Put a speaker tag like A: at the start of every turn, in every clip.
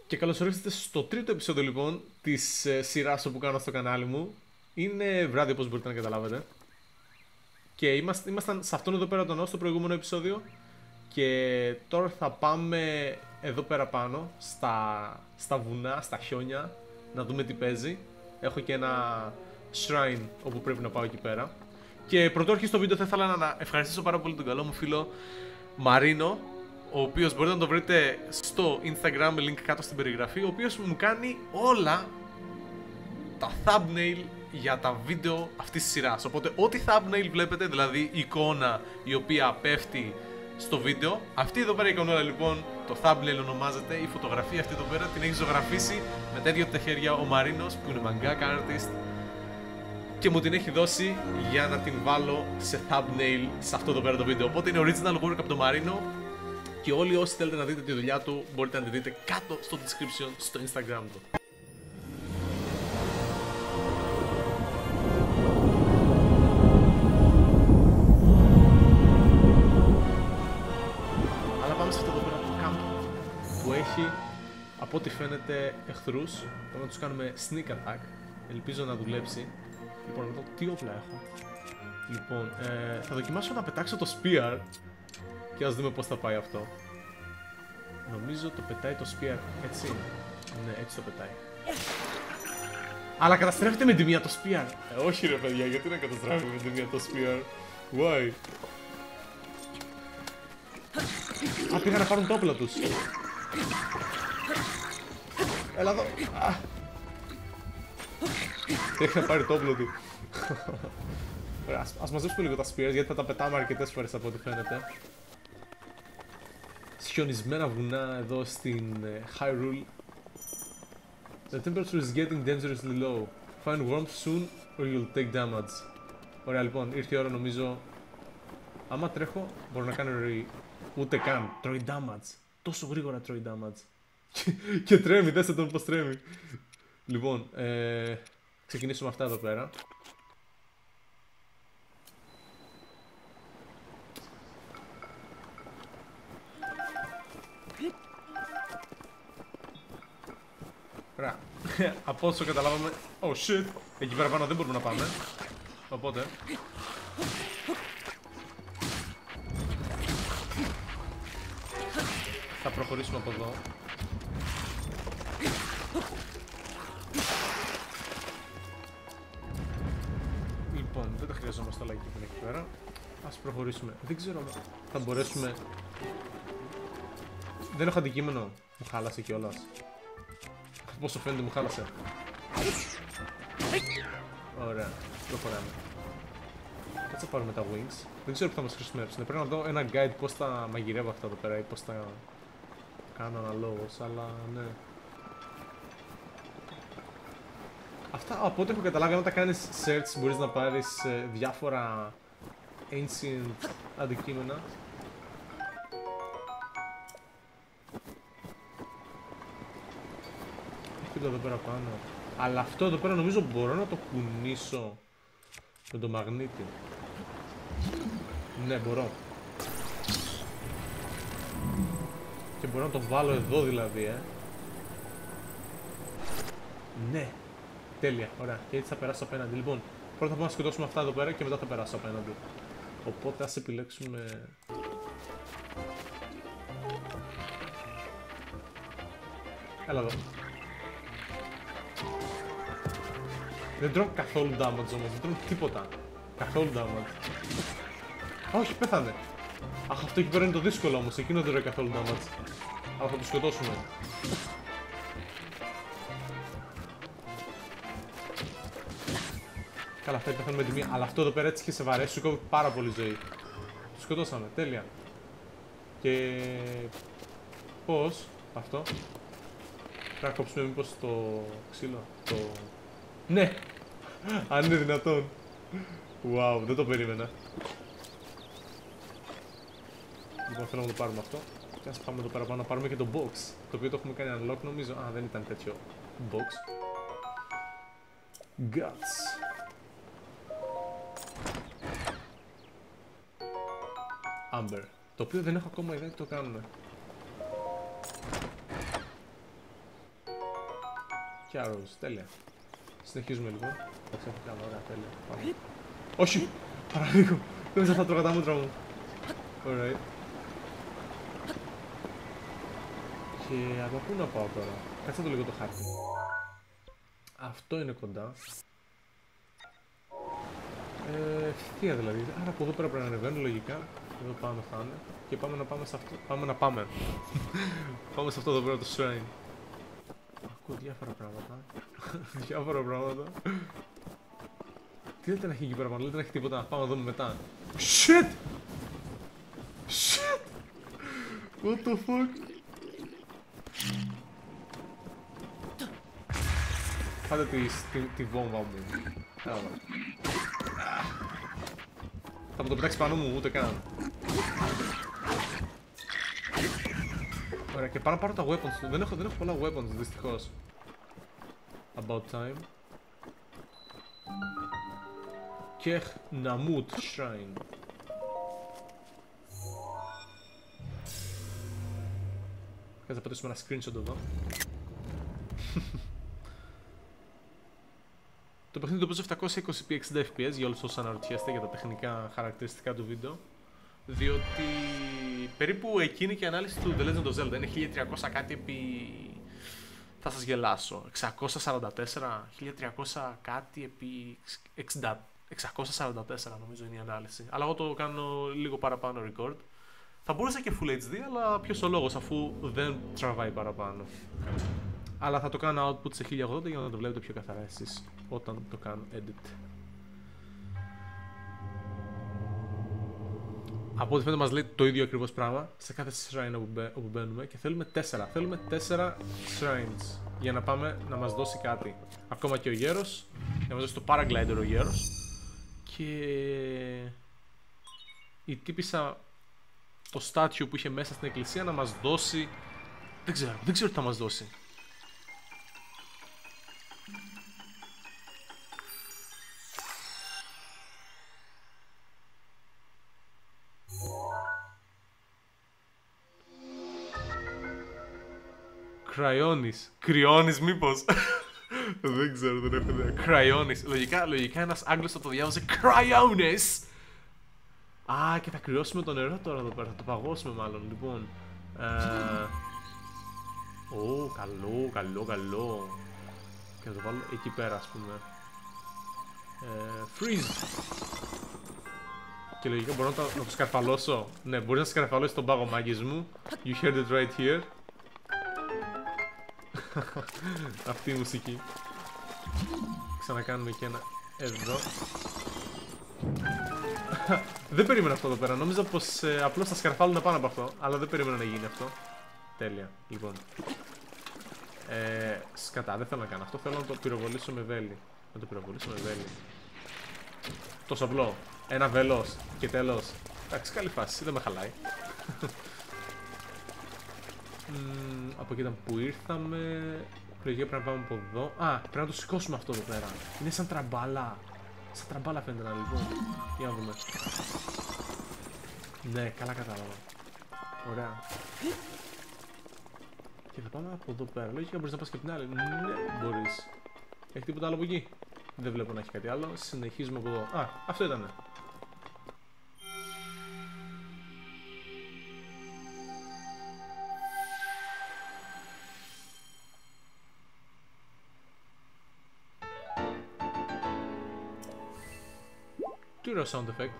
A: Και καλώς ορίσατε στο τρίτο επεισόδιο λοιπόν της σειράς που κάνω στο κανάλι μου. Είναι βράδυ όπως μπορείτε να καταλάβετε. Και ήμασταν σε αυτόν εδώ πέρα τον στο προηγούμενο επεισόδιο. Και τώρα θα πάμε εδώ πέρα πάνω, στα βουνά, στα χιόνια, να δούμε τι παίζει. Έχω και ένα shrine όπου πρέπει να πάω εκεί πέρα. Και πρωτού αρχίσω το βίντεο θα ήθελα να ευχαριστήσω πάρα πολύ τον καλό μου φίλο Μαρίνο, ο οποίος μπορείτε να το βρείτε στο Instagram, link κάτω στην περιγραφή, ο οποίος μου κάνει όλα τα thumbnail για τα βίντεο αυτής της σειράς. Οπότε ό,τι thumbnail βλέπετε, δηλαδή η εικόνα η οποία πέφτει στο βίντεο, αυτή εδώ πέρα η εικόνα λοιπόν, το thumbnail ονομάζεται, η φωτογραφία αυτή εδώ πέρα την έχει ζωγραφίσει με τα ίδια τα χέρια ο Μαρίνος, που είναι mangaka artist, και μου την έχει δώσει για να την βάλω σε thumbnail σε αυτό εδώ πέρα το βίντεο. Οπότε είναι original work από τον Μαρίνο. Και όλοι όσοι θέλετε να δείτε τη δουλειά του μπορείτε να τη δείτε κάτω στο description στο Instagram του. Αλλά πάμε σε αυτό εδώ πέρα το camp που έχει από ό,τι φαίνεται εχθρούς. Πρέπει να τους κάνουμε sneak attack. Ελπίζω να δουλέψει. Λοιπόν, να δω τι όπλα έχω. Λοιπόν, θα δοκιμάσω να πετάξω το spear και ας δούμε πώς θα πάει αυτό. Νομίζω το πετάει το spear έτσι. Ναι, έτσι το πετάει. Αλλά καταστρέφεται με τη μία το spear. Όχι ρε παιδιά, γιατί να καταστρέφεται με τη μία το spear? Why? Α, πήγαν να πάρουν το όπλο τους. Έλα εδώ. Έχει να πάρει το όπλο του. Ας μαζέψουμε λίγο τα spears, γιατί θα τα πετάμε αρκετές φορές από ό,τι φαίνεται. Χιονισμένα βουνά εδώ στην Hyrule. The temperature is getting dangerously low. Find warmth soon or you'll take damage. Ωραία, λοιπόν, ήρθε η ώρα νομίζω. Άμα τρέχω μπορώ να κάνω ούτε καν. Τρώει damage. Τόσο γρήγορα τρώει damage. Και τρέμει, δέστε τον πως τρέμει. Λοιπόν, ξεκινήσουμε αυτά εδώ πέρα. Ωραία. Από όσο καταλάβαμε. Oh shit! Εκεί πέρα πάνω δεν μπορούμε να πάμε. Οπότε θα προχωρήσουμε από εδώ. Λοιπόν, δεν τα χρειαζόμαστε όλα εκεί που είναι εκεί πέρα. Ας προχωρήσουμε. Δεν ξέρω αν θα μπορέσουμε. Δεν έχω αντικείμενο. Μου χάλασε κιόλας. Πόσο φαίνεται μου χάλασε. Ωραία, προχωράμε. Κάτσε να πάρουμε τα wings. Δεν ξέρω που θα μας χρησιμεύσουν. Πρέπει να δω ένα guide πώς θα μαγειρεύω αυτά εδώ πέρα ή πώς θα κάνω αναλόγως, αλλά ναι. Αυτά από ό,τι έχω καταλάβει, αν τα κάνεις search μπορείς να πάρεις διάφορα ancient αντικείμενα. Εδώ πέρα πάνω. Αλλά αυτό εδώ πέρα νομίζω μπορώ να το κουνήσω με το μαγνήτη. Ναι, μπορώ. Και μπορώ να το βάλω εδώ δηλαδή, Ναι. Τέλεια, ωραία. Και έτσι θα περάσω απέναντι. Λοιπόν, πρώτα θα πάμε να σκοτώσουμε αυτά εδώ πέρα και μετά θα περάσω απέναντι. Οπότε ας επιλέξουμε. Έλα εδώ. Δεν τρώνε καθόλου damage όμως, δεν τρώνε τίποτα. Καθόλου damage. Όχι, πέθανε. Αχ, αυτό εκεί πέρα είναι το δύσκολο όμως, εκείνο δεν τρώει καθόλου damage. Αλλά θα το σκοτώσουμε. Καλά, αυτά πέθανε με τη μία. Αλλά αυτό εδώ πέρα έτσι και σε βαρέσει, σου κόβει πάρα πολύ ζωή. Το σκοτώσαμε, τέλεια. Και πώς αυτό? Πρέπει να κόψουμε μήπως το ξύλο, Ναι! Αν είναι δυνατόν. Wow, δεν το περίμενα. Λοιπόν, θέλω να το πάρουμε αυτό. Και ας πάμε εδώ πέρα πάνω να πάρουμε και το box. Το οποίο το έχουμε κάνει unlock νομίζω. Α, δεν ήταν τέτοιο box. Guts. Amber. Το οποίο δεν έχω ακόμα ιδέα τι το κάνουμε. Και arrows, τέλεια. Συνεχίζουμε λοιπόν. Εντάξει, αυτό κάνω, ωραία, τέλεια. Πάμε. Όχι! Παραλίγο! Δεν θα τρώγα τα μούτρα μου. Alright. Και από πού να πάω τώρα? Κάτσε το λίγο το χάρτη. Αυτό είναι κοντά. Ευθεία δηλαδή. Άρα από εδώ πέρα πρέπει να ανεβαίνω λογικά. Εδώ πάνω θα είναι. Και πάμε να πάμε σε αυτό. Πάμε. Πάμε σε αυτό εδώ πέρα το shrine. Ακούω διάφορα πράγματα. Διάφορα πράγματα. Τι δεν έχει εκεί πέρα πάνω, δεν έχει τίποτα. Πάμε να δούμε μετά. Shit! Shit! What the fuck? Πάτε τη βόμβα μου. Θα μου το πετάξει πάνω μου, ούτε καν. Ωραία, και πάω να πάρω τα weapons του. Δεν έχω πολλά weapons, δυστυχώς. About time. Και Namut Shrine. Κάτσε να πατήσουμε ένα screenshot εδώ. Το παιχνίδι το παίζω 720p 60 fps για όλους όσους αναρωτιέστε για τα τεχνικά χαρακτηριστικά του βίντεο. Διότι περίπου εκείνη και η ανάλυση του The Legend of Zelda είναι 1300 κάτι επί... Θα σας γελάσω. 644, 1300 κάτι επί 60... 644 νομίζω είναι η ανάλυση. Αλλά εγώ το κάνω λίγο παραπάνω record. Θα μπορούσα και Full HD, αλλά ποιος ο λόγος αφού δεν τραβάει παραπάνω. Αλλά θα το κάνω output σε 1080 για να το βλέπετε πιο καθαρά εσείς όταν το κάνω edit. Από ό,τι φαίνεται μας λέει το ίδιο ακριβώς πράγμα σε κάθε shrine όπου μπαίνουμε και θέλουμε 4. Θέλουμε 4 shrines για να πάμε να μας δώσει κάτι. Ακόμα και ο γέρος, για να μας δώσει το paraglider ο γέρος. Και η τύπισσα το statue που είχε μέσα στην εκκλησία να μας δώσει... Δεν ξέρω τι θα μας δώσει. Κρυώνεις μήπως? Δεν ξέρω, δεν έχω ιδέα. Κρυώνεις. Λογικά ένας Άγγλος θα το διάβαζε Κρυώνεις. Α, και θα κρυώσουμε το νερό τώρα εδώ πέρα. Θα το παγώσουμε μάλλον. Λοιπόν. Ω, καλό. Και θα το βάλω εκεί πέρα, ας πούμε. Freeze. Και λογικά μπορώ να το σκαρφαλώσω. Ναι, μπορείς να σκαρφαλώσεις τον πάγο μάγκης μου. You heard it right here. Αυτή η μουσική. Ξανακάνουμε και ένα εδώ. Δεν περίμενα αυτό εδώ πέρα. Νόμιζα πως απλώς θα σκαρφάλουν πάνω από αυτό. Αλλά δεν περίμενα να γίνει αυτό. Τέλεια. Λοιπόν. Σκατά, δεν θέλω να κάνω αυτό. Θέλω να το πυροβολήσω με βέλη. Τόσο απλό. Ένα βέλος και τέλος. Εντάξει, καλή φάση. Δεν με χαλάει. Από εκεί ήταν που ήρθαμε. Λογικά πρέπει να πάμε από εδώ. Α, πρέπει να το σηκώσουμε αυτό εδώ πέρα. Είναι σαν τραμπάλα. Σαν τραμπάλα φαίνεται να λοιπόν. Για να δούμε. Ναι, καλά κατάλαβα. Ωραία. Και θα πάμε από εδώ πέρα. Λογικά μπορείς να πας και από την άλλη. Ναι, μπορείς. Έχει τίποτα άλλο από εκεί? Δεν βλέπω να έχει κάτι άλλο. Συνεχίζουμε από εδώ. Α, αυτό ήτανε. Τι ωραίο sound effect.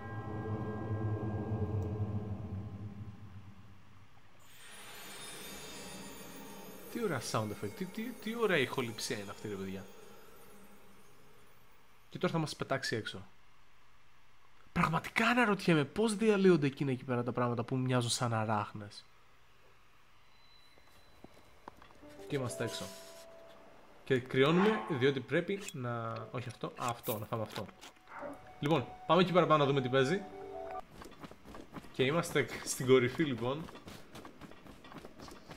A: Τι ωραία sound effect. Τι ωραία ηχοληψία είναι αυτή, ρε παιδιά. Και τώρα θα μας πετάξει έξω. Πραγματικά αναρωτιέμαι πώς διαλύονται εκείνα εκεί πέρα τα πράγματα που μοιάζουν σαν αράχνες. Και είμαστε έξω. Και κρυώνουμε διότι πρέπει να... Όχι αυτό, αυτό, να φάμε αυτό. Λοιπόν, πάμε εκεί παραπάνω να δούμε τι παίζει. Και είμαστε στην κορυφή λοιπόν.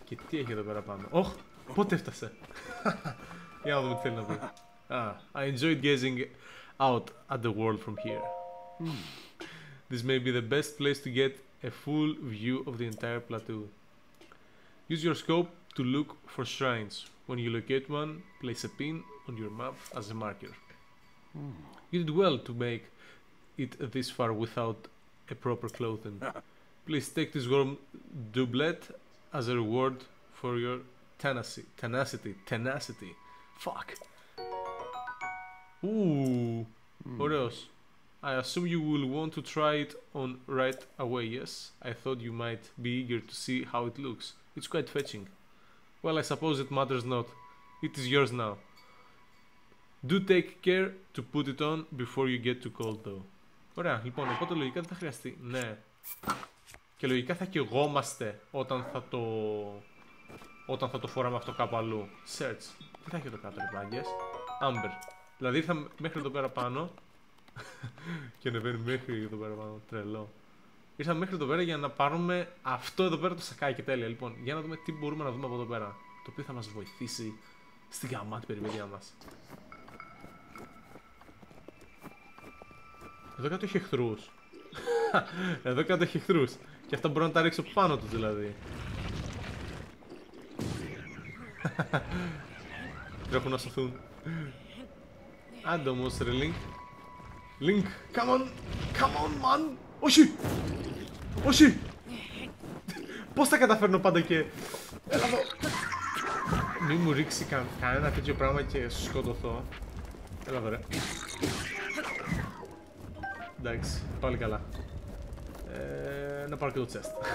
A: Και τι έχει εδώ πέρα πάνω? Ωχ, πότε έφτασε? Για να δούμε τι θέλει να πει. I enjoyed gazing out at the world from here. This may be the best place to get a full view of the entire plateau. Use your scope to look for shrines. When you locate one, place a pin on your map as a marker. You did well to make it this far without a proper clothing. Please take this warm doublet as a reward for your tenacity. Fuck. Ooh, ωραίος. I assume you will want to try it on right away, yes? I thought you might be eager to see how it looks. It's quite fetching. Well, I suppose it matters not. It is yours now. Do take care to put it on before you get too cold, though. Ωραία, λοιπόν, οπότε λογικά δεν θα χρειαστεί. Ναι. Και λογικά θα καιγόμαστε όταν θα το φοράμε αυτό κάπου αλλού. Search. Τι θα έχει εδώ κάτω, ρε πλάγκες? Amber. Δηλαδή ήρθαμε μέχρι εδώ πέρα πάνω. Και ανεβαίνει μέχρι εδώ πέρα πάνω. Τρελό. Ήρθαμε μέχρι εδώ πέρα για να πάρουμε αυτό εδώ πέρα το σακάκι. Τέλεια. Λοιπόν, για να δούμε τι μπορούμε να δούμε από εδώ πέρα. Το οποίο θα μας βοηθήσει στην γαμάτη περιπέτειά μας. Εδώ κάτω έχει εχθρούς. Εδώ κάτω έχει εχθρούς. Και αυτά μπορώ να τα ρίξω πάνω του δηλαδή. Τρέχουν να σωθούν. Άντε όμως ρε Link. Link, come on man. Όχι. Όχι. Πώς τα καταφέρνω πάντα και... Έλα εδώ. Μη μου ρίξει κανένα τέτοιο πράγμα και σκοτωθώ. Έλα εδώ ρε. Εντάξει, πάλι καλά. Να πάρω και το chest.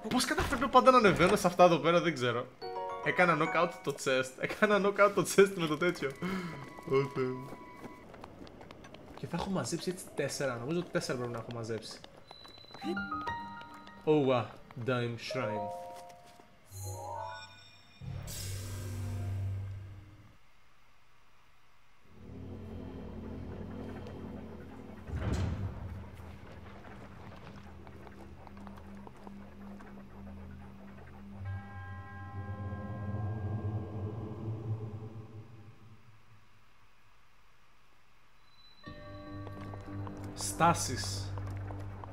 A: Πώς καταφέρνω πάντα να ανεβαίνω σε αυτά εδώ πέρα, δεν ξέρω. Έκανα knockout το chest. Έκανα knockout το chest με το τέτοιο. Και θα έχω μαζέψει έτσι 4. Νομίζω 4 πρέπει να έχω μαζέψει. Oh, Dime Shrine. Στάσεις.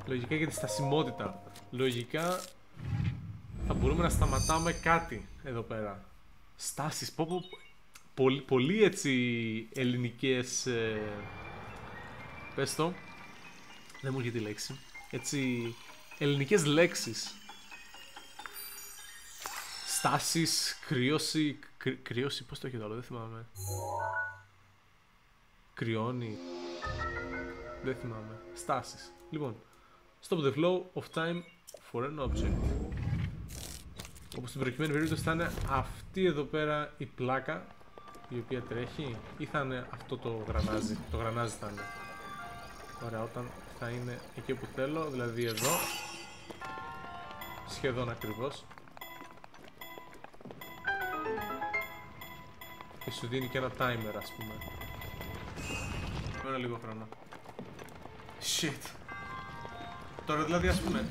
A: Λογικά για τη στασιμότητα. Λογικά θα μπορούμε να σταματάμε κάτι εδώ πέρα. Στάσεις. Πολύ έτσι ελληνικές. Πες το. Δεν μου έρχεται η λέξη. Έτσι ελληνικές λέξεις. Στάσεις, κρύωση. Κρύωση, πώς το έχει άλλο, δεν θυμάμαι. Κρυώνει. Δεν θυμάμαι. Στάσεις. Λοιπόν, stop the flow of time for an object. Όπως στην προκειμένη περίπτωση θα είναι αυτή εδώ πέρα η πλάκα η οποία τρέχει ή θα είναι αυτό το γρανάζι. Το γρανάζι θα είναι. Ωραία, όταν θα είναι εκεί που θέλω, δηλαδή εδώ. Σχεδόν ακριβώς. Και σου δίνει και ένα timer, ας πούμε. Μένω λίγο χρόνο. Shit. Τώρα δηλαδή ας πούμε.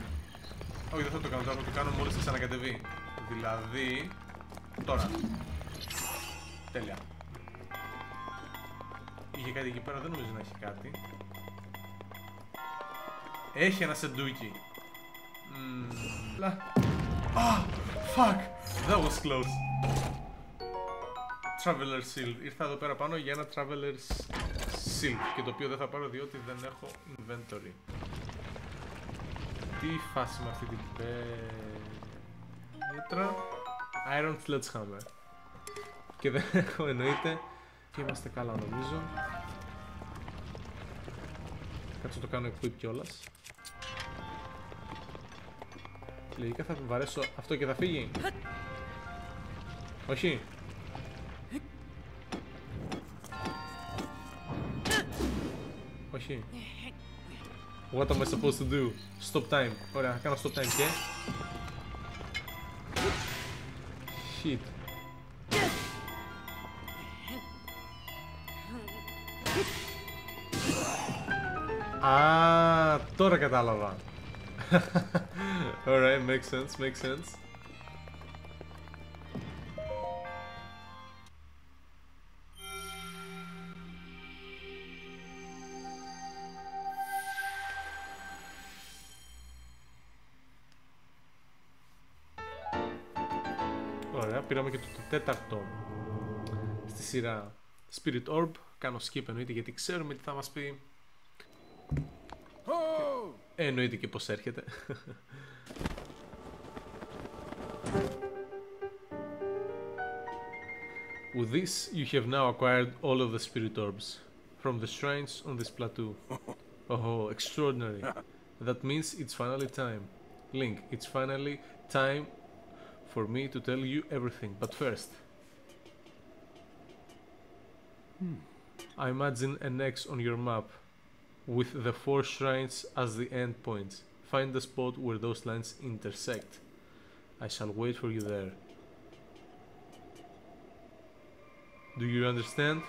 A: Όχι, δεν θα το κάνω τώρα, θα το κάνω μόλις θα ξανακατεβεί. Δηλαδή. Τώρα. Τέλεια. Είχε κάτι εκεί πέρα, δεν νομίζω να έχει κάτι. Έχει ένα σεντούκι. Ah! Fuck! That was close. Traveler Shield. Ήρθα εδώ πέρα πάνω για ένα Traveler's Shield και το οποίο δεν θα πάρω διότι δεν έχω inventory. Τι φάση με αυτή την πέτρα. Iron Sledgehammer. Και δεν έχω εννοείται. Και είμαστε καλά νομίζω. Κάτσε να το κάνω equip κιόλας. Λογικά θα βαρέσω αυτό και θα φύγει. Όχι. Όχι. What am I supposed to do? Stop time. Ωραία, θα κάνω stop time και... Shit. Α, τώρα κατάλαβα. Alright, makes sense, makes sense. πήραμε και το τέταρτο στη σειρά Spirit Orb. Κάνω skip εννοείται γιατί ξέρουμε τι θα μας πει. Εννοείται και πως έρχεται. With this, you have now acquired all of the spirit orbs from the shrines on this plateau. Oh, extraordinary. That means it's finally time. Link, it's finally time for me to tell you everything. But first, I imagine an X on your map with the 4 shrines as the endpoints. Find the spot where those lines intersect. I shall wait for you there. Do you understand?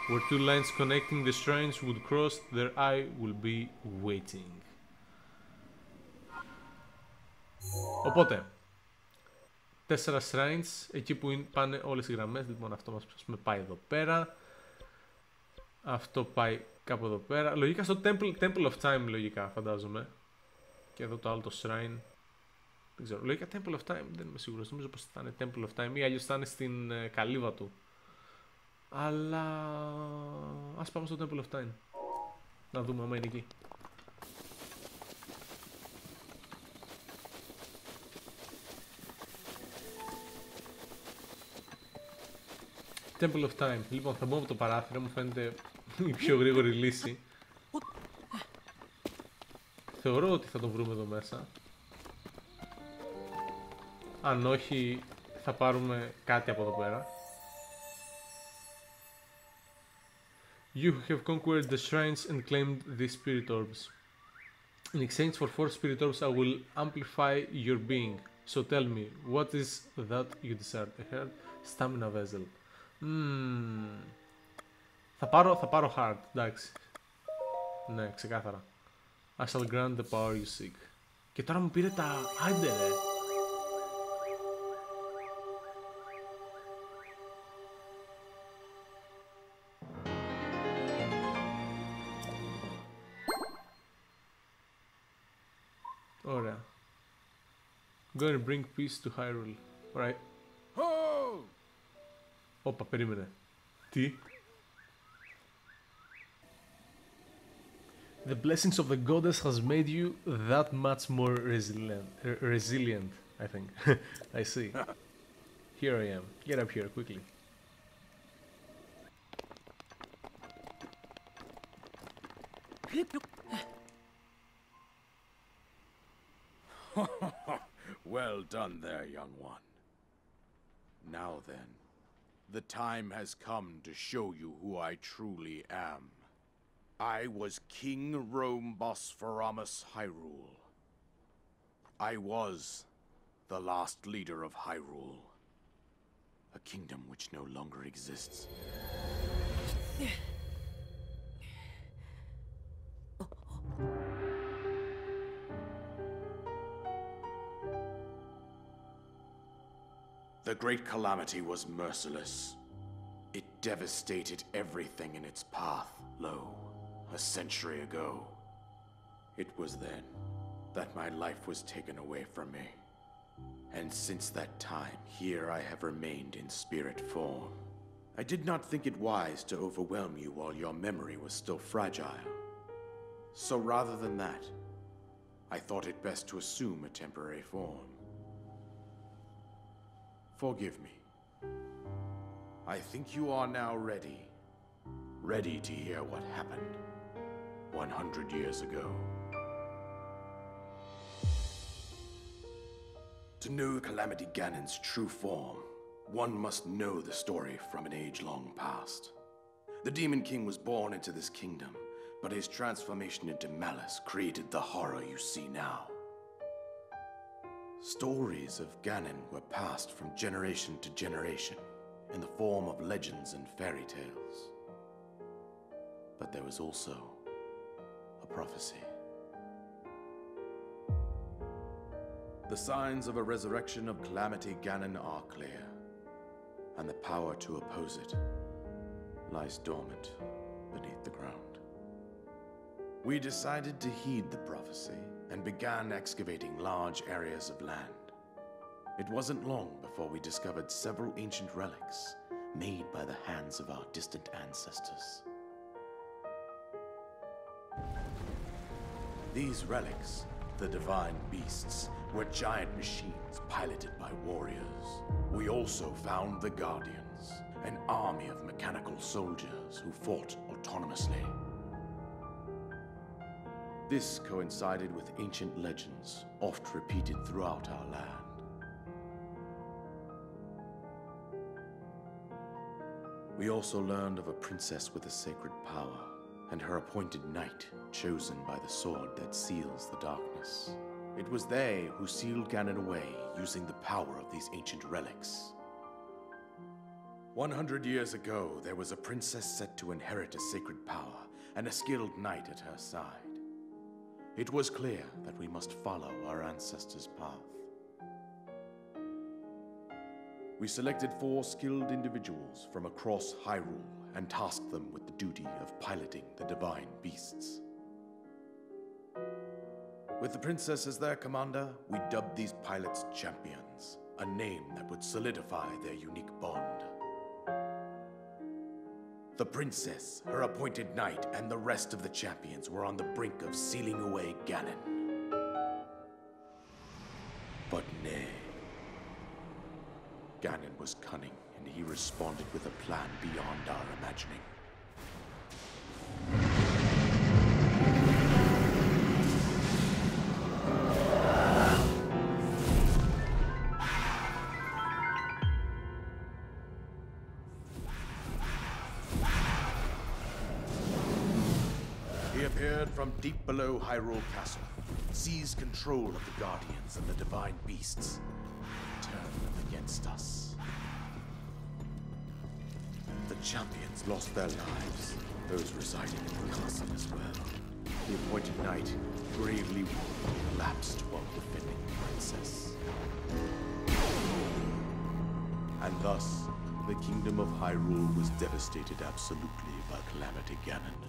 A: Where 2 lines connecting the shrines would cross, there I will be waiting. Οπότε, 4 shrines, εκεί που πάνε όλες οι γραμμές. Λοιπόν, αυτό μας πάει εδώ πέρα. Αυτό πάει κάπου εδώ πέρα. Λογικά στο Temple of Time, λογικά, φαντάζομαι. Και εδώ το άλλο το shrine. Δεν ξέρω. Λογικά Temple of Time, δεν είμαι σίγουρος. Νομίζω πως θα είναι Temple of Time ή αλλιώς θα είναι στην καλύβα του. Αλλά ας πάμε στο Temple of Time. Να δούμε άμα είναι εκεί. Temple of Time. Λοιπόν, θα μπω από το παράθυρο, μου φαίνεται η πιο γρήγορη λύση. Θεωρώ ότι θα τον βρούμε εδώ μέσα. Αν όχι, θα πάρουμε κάτι από εδώ πέρα. You have conquered the shrines and claimed the spirit orbs. In exchange for 4 spirit orbs, I will amplify your being. So tell me, what is that you desire? A heart, stamina vessel. Θα πάρω hard, εντάξει. Ναι, ξεκάθαρα. I shall grant the power you seek. Και τώρα μου πήρε τα... Άντε ρε. Ωραία. Go and bring peace to Hyrule. Right. Όπα, περίμενε. Τι? The blessings of the goddess has made you that much more resilient, I think. I see. Here I am. Get up here, quickly.
B: Well done there, young one. Now then, the time has come to show you who I truly am. I was King Rome Bosphorus Hyrule. I was the last leader of Hyrule, a kingdom which no longer exists. The great calamity was merciless. It devastated everything in its path, lo, a century ago. It was then that my life was taken away from me. And since that time, here I have remained in spirit form. I did not think it wise to overwhelm you while your memory was still fragile. So rather than that, I thought it best to assume a temporary form. Forgive me. I think you are now ready to hear what happened 100 years ago. To know Calamity Ganon's true form, one must know the story from an age long past. The Demon King was born into this kingdom, but his transformation into malice created the horror you see now. Stories of Ganon were passed from generation to generation in the form of legends and fairy tales. But there was also a prophecy. The signs of a resurrection of Calamity Ganon are clear, and the power to oppose it lies dormant beneath the ground. We decided to heed the prophecy and began excavating large areas of land. It wasn't long before we discovered several ancient relics made by the hands of our distant ancestors. These relics, the divine beasts, were giant machines piloted by warriors. We also found the Guardians, an army of mechanical soldiers who fought autonomously. This coincided with ancient legends, oft repeated throughout our land. We also learned of a princess with a sacred power, and her appointed knight, chosen by the sword that seals the darkness. It was they who sealed Ganon away using the power of these ancient relics. 100 years ago, there was a princess set to inherit a sacred power and a skilled knight at her side. It was clear that we must follow our ancestors' path. We selected 4 skilled individuals from across Hyrule and tasked them with the duty of piloting the divine beasts. With the princess as their commander, we dubbed these pilots champions, a name that would solidify their unique bond. The princess, her appointed knight, and the rest of the champions were on the brink of sealing away Ganon. But nay. Ganon was cunning, and he responded with a plan beyond our imagining. He appeared from deep below Hyrule Castle, seized control of the Guardians and the divine beasts, turned them against us. The champions lost their lives, those residing in the castle as well. The appointed knight, gravely wounded, collapsed while defending the princess. And thus, the kingdom of Hyrule was devastated absolutely by Calamity Ganon.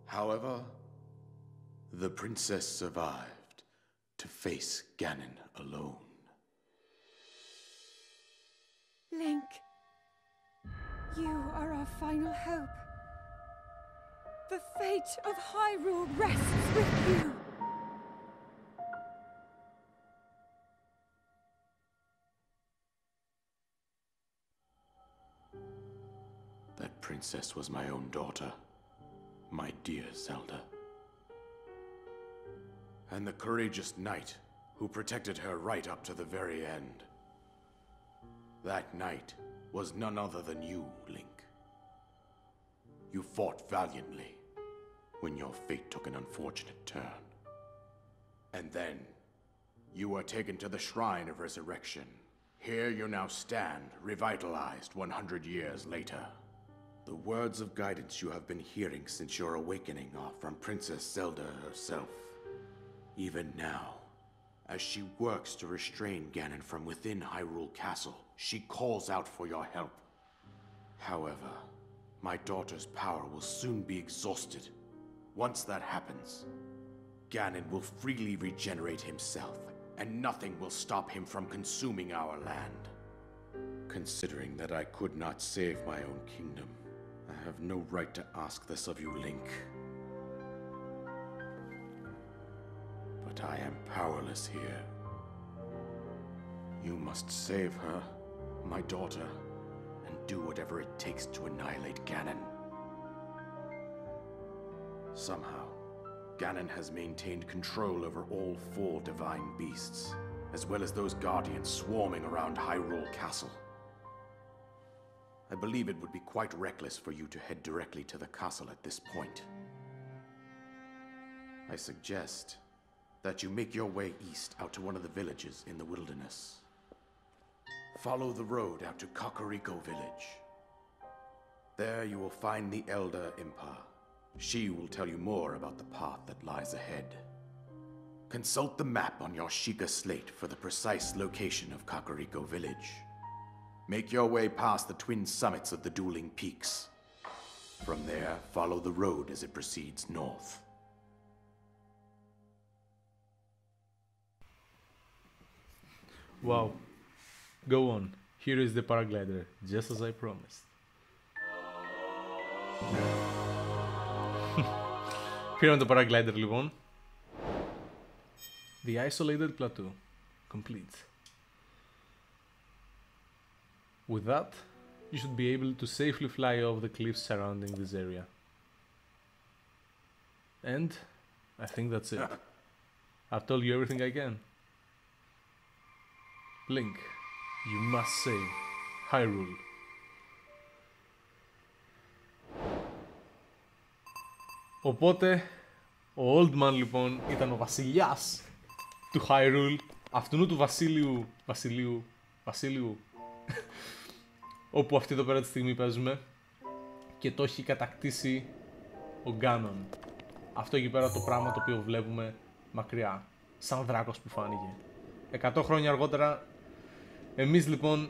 B: However, the princess survived to face Ganon alone.
C: Link, you are our final hope. The fate of Hyrule rests with you.
B: That princess was my own daughter, my dear Zelda. And the courageous knight who protected her right up to the very end. That knight was none other than you, Link. You fought valiantly when your fate took an unfortunate turn. And then, you were taken to the Shrine of Resurrection. Here you now stand, revitalized 100 years later. The words of guidance you have been hearing since your awakening are from Princess Zelda herself. Even now, as she works to restrain Ganon from within Hyrule Castle, she calls out for your help. However, my daughter's power will soon be exhausted. Once that happens, Ganon will freely regenerate himself, and nothing will stop him from consuming our land. Considering that I could not save my own kingdom, I have no right to ask this of you, Link. But I am powerless here. You must save her, my daughter, and do whatever it takes to annihilate Ganon. Somehow, Ganon has maintained control over all 4 divine beasts, as well as those guardians swarming around Hyrule Castle. I believe it would be quite reckless for you to head directly to the castle at this point. I suggest that you make your way east out to one of the villages in the wilderness. Follow the road out to Kakariko Village. There you will find the Elder Impa. She will tell you more about the path that lies ahead. Consult the map on your Sheikah slate for the precise location of Kakariko Village. Make your way past the twin summits of the dueling peaks. From there, follow the road as it proceeds north.
A: Wow. Go on. Here is the paraglider, just as I promised. Πήραμε το paraglider λοιπόν. The isolated plateau. Complete. With that, you should be able to safely fly off the cliffs surrounding this area. And I think that's it. I've told you everything I can. Link, you must save Hyrule. Οπότε, ο Old Man λοιπόν ήταν ο βασιλιάς του Hyrule, αυτού του βασίλειου, όπου αυτή εδώ πέρα τη στιγμή παίζουμε, και το έχει κατακτήσει ο Γκάνον. Αυτό εκεί πέρα το πράγμα το οποίο βλέπουμε μακριά, σαν δράκος που φάνηκε. 100 χρόνια αργότερα, εμείς λοιπόν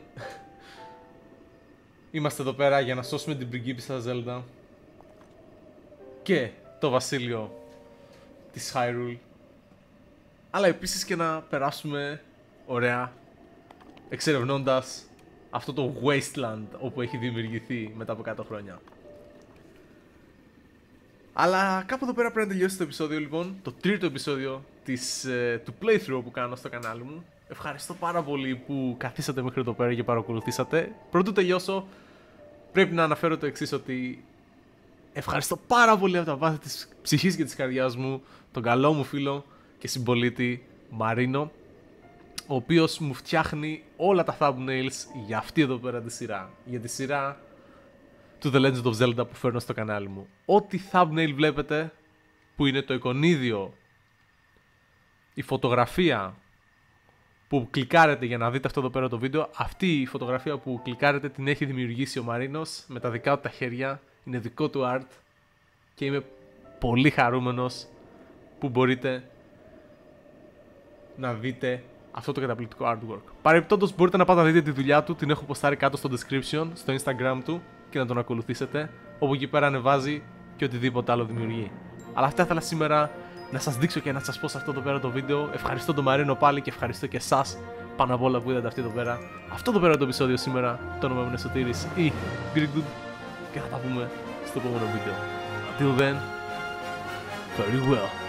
A: είμαστε εδώ πέρα για να σώσουμε την πριγκίπισσα Zelda και το βασίλειο της Hyrule, αλλά επίσης και να περάσουμε ωραία εξερευνώντας αυτό το wasteland όπου έχει δημιουργηθεί μετά από 100 χρόνια. Αλλά κάπου εδώ πέρα πρέπει να τελειώσει το επεισόδιο λοιπόν, το τρίτο επεισόδιο του playthrough που κάνω στο κανάλι μου. Ευχαριστώ πάρα πολύ που καθίσατε μέχρι εδώ πέρα και παρακολουθήσατε. Πρωτού τελειώσω, πρέπει να αναφέρω το εξής, ότι ευχαριστώ πάρα πολύ από τα βάθη της ψυχής και της καρδιάς μου τον καλό μου φίλο και συμπολίτη Μαρίνο, ο οποίος μου φτιάχνει όλα τα thumbnails για αυτή εδώ πέρα τη σειρά. Για τη σειρά του The Legend of Zelda που φέρνω στο κανάλι μου. Ό,τι thumbnail βλέπετε, που είναι το εικονίδιο, η φωτογραφία που κλικάρετε για να δείτε αυτό εδώ πέρα το βίντεο, αυτή η φωτογραφία που κλικάρετε την έχει δημιουργήσει ο Μαρίνος με τα δικά του τα χέρια, είναι δικό του art και είμαι πολύ χαρούμενος που μπορείτε να δείτε αυτό το καταπληκτικό artwork. Παρεμπιπτόντως μπορείτε να πάτε να δείτε τη δουλειά του, την έχω ποστάρει κάτω στο description, στο Instagram του, και να τον ακολουθήσετε, όπου εκεί πέρα ανεβάζει και οτιδήποτε άλλο δημιουργεί. Αλλά αυτά ήθελα σήμερα να σας δείξω και να σας πω σε αυτό εδώ πέρα το βίντεο. Ευχαριστώ τον Μαρίνο πάλι και ευχαριστώ και εσάς πάνω απ' όλα που είδατε αυτό εδώ πέρα. Αυτό εδώ πέρα το επεισόδιο σήμερα. Το όνομα μου είναι Σωτήρης ή GreekDude και θα τα πούμε στο επόμενο βίντεο. Until then, very well.